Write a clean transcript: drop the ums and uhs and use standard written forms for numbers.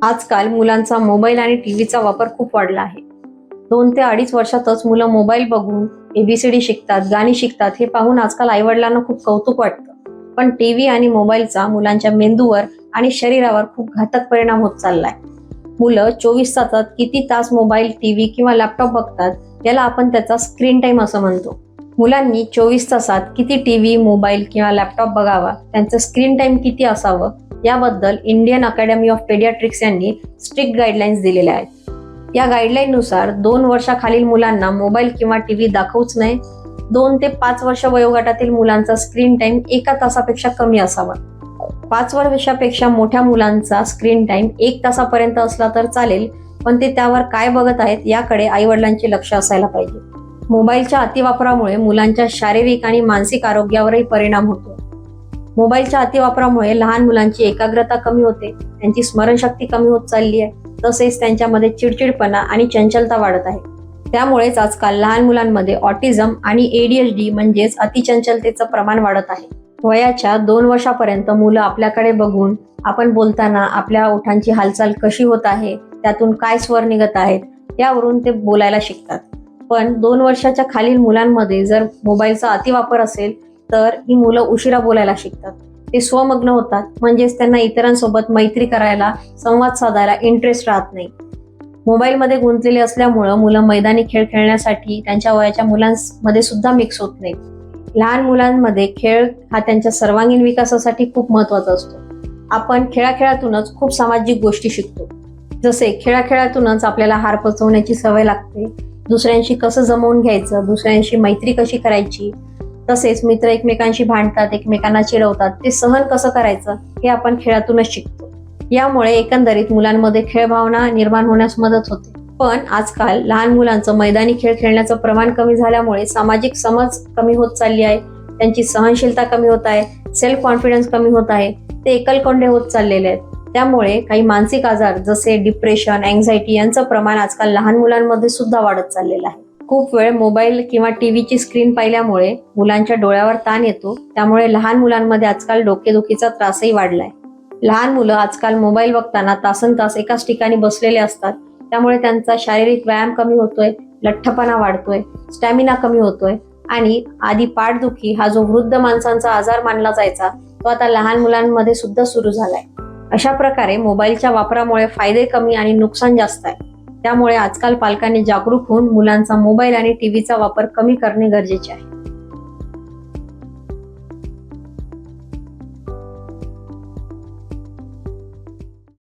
आजकाल मुलांचा मोबाईल आणि टीव्हीचा वापर खूप वाढला आहे. 2 ते 2.5 वर्षातच मुलं मोबाईल बघून एबीसीडी शिकतात, गाणी शिकतात. हे पाहून आजकाल आईवडिलांना खूप कौतुक वाटतं. पण टीव्ही आणि मोबाईलचा मुलांच्या मेंदूवर आणि शरीरावर खूप घातक परिणाम होत चाललाय. मुलं 24 तासात किती तास मोबाईल, टीव्ही किंवा लॅपटॉप बघतात, याला आपण त्याचा स्क्रीन टाइम असं म्हणतो. मुलांनी 24 तासात किती टीव्ही, मोबाईल किंवा लॅपटॉप बघावा, त्यांचं स्क्रीन टाइम किती असावं, याबद्दल इंडियन अकॅडमी ऑफ पेडियाट्रिक्स यांनी स्ट्रिक्ट गाईडलाईन्स दिलेल्या आहेत. या गाईडलाईननुसार 2 वर्षाखालील मुलांना मोबाईल किंवा टीव्ही दाखवूच नये. 2 ते 5 वर्ष वयोगटातील मुलांचा स्क्रीन टाइम 1 तासापेक्षा कमी असावा. 5 वर्षापेक्षा मोठ्या मुलांचा स्क्रीन टाइम 1 तासापर्यंत असला तर चालेल, पण ते त्यावर काय बघत आहेत याकडे आईवडिलांचे लक्ष असायला पाहिजे. मोबाईलच्या अतिवापरामुळे मुलांच्या शारीरिक आणि मानसिक आरोग्यावरही परिणाम होतो. मोबाईलच्या अतिवापरामुळे लहान मुलांची एकाग्रता कमी होते, त्यांची स्मरणशक्ती कमी होत चालली आहे, तसेच त्यांच्यामध्ये चिडचिडपणा आणि चंचलता वाढत आहे. त्यामुळेच आजकाल लहान मुलांमध्ये ऑटिझम आणि ADHD म्हणजेच अतिचंचलतेचं प्रमाण वाढत आहे. वयाच्या 2 वर्षापर्यंत मुलं आपल्याकडे बघून आपण बोलताना आपल्या ओठांची हालचाल कशी होत आहे, त्यातून काय स्वर निघत आहेत, यावरून ते बोलायला शिकतात. पण 2 वर्षाच्या खालील मुलांमध्ये जर मोबाईलचा अतिवापर असेल तर ही मुलं उशिरा बोलायला शिकतात. ते स्वमग्न होतात, म्हणजेच त्यांना इतरांसोबत मैत्री करायला, संवाद साधायला इंटरेस्ट राहत नाही. मोबाईलमध्ये गुंतलेले असल्यामुळं मुलं मैदानी खेळ खेळण्यासाठी त्यांच्या वयाच्या मुलांमध्ये सुद्धा मिक्स होत नाहीत. लहान मुलांमध्ये खेळ हा त्यांच्या सर्वांगीण विकासासाठी खूप महत्वाचा असतो. आपण खेळाखेळातूनच खूप सामाजिक गोष्टी शिकतो. जसे खेळाखेळातूनच आपल्याला हार पचवण्याची सवय लागते, दुसऱ्यांशी कसं जमवून घ्यायचं, दुसऱ्यांशी मैत्री कशी करायची, तसेच मित्र एकमेकांशी भांडतात, एकमेकांना चिडवतात, ते सहन कसं करायचं हे आपण खेळातूनच शिकतो. यामुळे एकंदरीत मुलांमध्ये खेळभावना निर्माण होण्यास मदत होते. पण आजकाल लहान मुलांचं मैदानी खेळ खेळण्याचं प्रमाण कमी झाल्यामुळे सामाजिक समज कमी होत चालली आहे, त्यांची सहनशीलता कमी होत आहे, सेल्फ कॉन्फिडन्स कमी होत आहे, ते एकलकोंडे होत चाललेले आहेत. त्यामुळे काही मानसिक आजार जसे डिप्रेशन, अँझायटी यांचं प्रमाण आजकाल लहान मुलांमध्ये सुद्धा वाढत चाललेलं आहे. खूप वेळ मोबाईल किंवा टीव्हीची स्क्रीन पाहिल्यामुळे मुलांच्या डोळ्यावर ताण येतो. त्यामुळे लहान मुलांमध्ये आजकाल डोकेदुखीचा त्रासही वाढलाय. लहान मुलं आजकाल मोबाईल बघताना तासनतास एकाच ठिकाणी बसलेले असतात. त्यामुळे त्यांचा शारीरिक व्यायाम कमी होतोय, लठ्ठपणा वाढतोय, स्टॅमिना कमी होतोय आणि आधी पाठदुखी हा जो वृद्ध माणसांचा आजार मानला जायचा, तो आता लहान मुलांमध्ये सुद्धा सुरू झालाय. अशा प्रकारे मोबाईलच्या वापरामुळे फायदे कमी आणि नुकसान जास्त आहे. त्यामुळे आजकाल पालकांनी जागरूक होऊन मुलांचा मोबाईल आणि टीव्हीचा वापर कमी करणे गरजेचे आहे.